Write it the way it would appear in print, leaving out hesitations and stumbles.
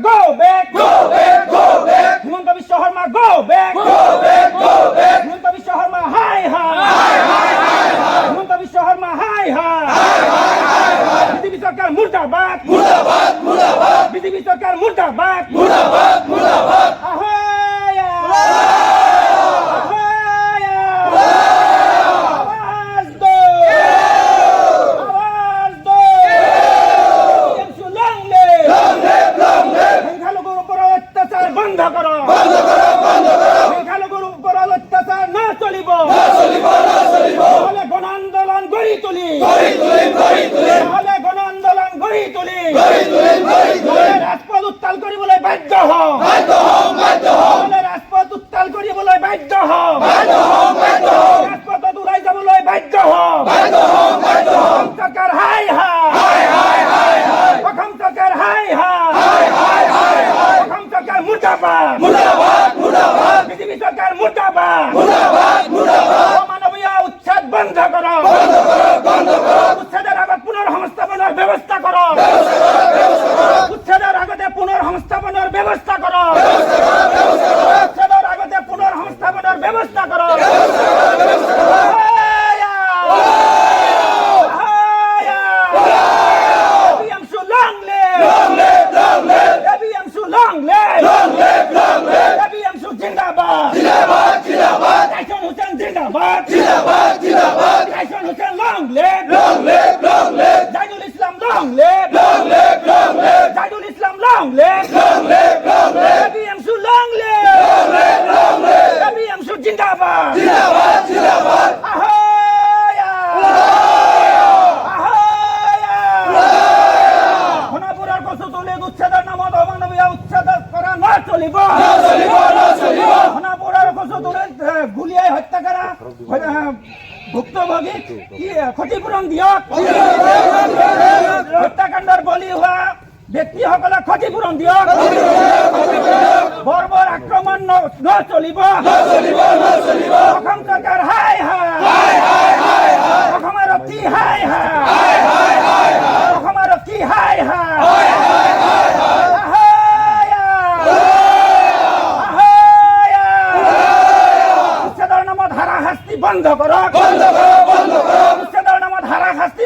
go back, go back, go back, Himanta Biswa Sarma go back, go back, go back, Himanta Biswa Sarma high high, Himanta Biswa Sarma high high, BJP সরকার মুর্দাবাদ, মুর্দাবাদ, মুর্দাবাদ, BJP সরকার মুর্দাবাদ, মুর্দাবাদ, মুর্দাবাদ, আহাই আহাই আওয়াজ দো, আওয়াজ দো, TMC long live, long live, long live, সংখ্যালঘুর উপর অত্যাচার বন্ধ করো, বন্ধ করো, বন্ধ করো, সংখ্যালঘুর উপর অত্যাচার না চলিব, না চলিব, না চলিব, তাহলে গণ আন্দোলন গড়ি তুলি, গড়ি তুলিম, গড়ি তুলিম, তাহলে গণ আন্দোলন গড়ি তুলি, গড়ি তুলিম, গড়ি তুলিম, রাজপথ উত্তাল কৰিবলৈ বাধ্য হও, বাধ্য হও, বাধ্য হও, তাহলে ৰাজপথ উত্তাল কৰিবলৈ বাধ্য হও, বাধ্য হও, বাধ্য হও, ৰাজপথত ওলাই যাবলৈ বাধ্য হও, বাধ্য হও, বাধ্য হও, অসম চৰকাৰ হাই হাই, হাই, হাই, হাই, হাই, অসম চৰকাৰ হাই হাই, হাই, হাই, হাই, হাই, অসম চৰকাৰ মুৰ্দাবাদ, মুর্দাবাদ, মুর্দাবাদ, বিজেপি চৰকাৰ মুৰ্দাবাদ, মুর্দাবাদ, মুর্দাবাদ, অমানৱীয় উচ্ছেদ বন্ধ করো, বন্ধ করো, বন্ধ করো, উচ্ছেদের আগত পুনর্সংস্থাপনের ব্যবস্থা করো, ব্যবস্থা করো, ব্যবস্থা করো, উচ্ছেদের আগতে পুনর্সংস্থাপনের ব্যবস্থা করো, ব্যবস্থা করো, ব্যবস্থা করো, উচ্ছেদের আগতে পুনর্সংস্থাপনের ব্যবস্থা করো, ব্যবস্থা করো, ব্যবস্থা করো, হায়া! হায়া! ABMSU long live! long live, long live, ABMSU long live! long live, long live, ABMSU জিন্দাবাদ! জিন্দাবাদ, জিন্দাবাদ, টাইসন হোসেন জিন্দাবাদ! জিন্দাবাদ, জিন্দাবাদ, Tyson Hossain long live! long live, long live, Zaidul Islam long live! long live, long live, Zaidul Islam long live! long live, long live, ABMSU long live! long live, long live, ABMSU জিন্দাবাদ! জিন্দাবাদ, জিন্দাবাদ, আহায়া! আহায়া! সোনাপুরের কচুতলী উচ্ছেদের নামত অমানৱীয় উচ্ছেদ করা না চলিব, না চলিব, না চলিব, সোনাপুরের কচুতলীত গুলিয়াই হত্যা করা ভুক্তভোগী কি ক্ষতিপূরণ দিয়ক, হত্যাকাণ্ডৰ বলি হোৱা ব্যক্তিসকলক ক্ষতিপূরণ দিয়ক, বৰ্বৰ আক্ৰমণ নচলিব, না চলিব, না চলিব, অসম চৰকাৰ হাই হাই, হাই, হাই, হাই, হাই, অসম আৰক্ষী হাই হাই, হাই, হাই, হাই, হাই, অসম আৰক্ষী হাই হাই, হাই, হাই, হাই, হাই, আহায়া! আহায়া! উচ্ছেদৰ নামত হাৰাশাস্তি বন্ধ কৰক, বন্ধ করো, বন্ধ করো, উচ্ছেদৰ নামত হাৰাশাস্তি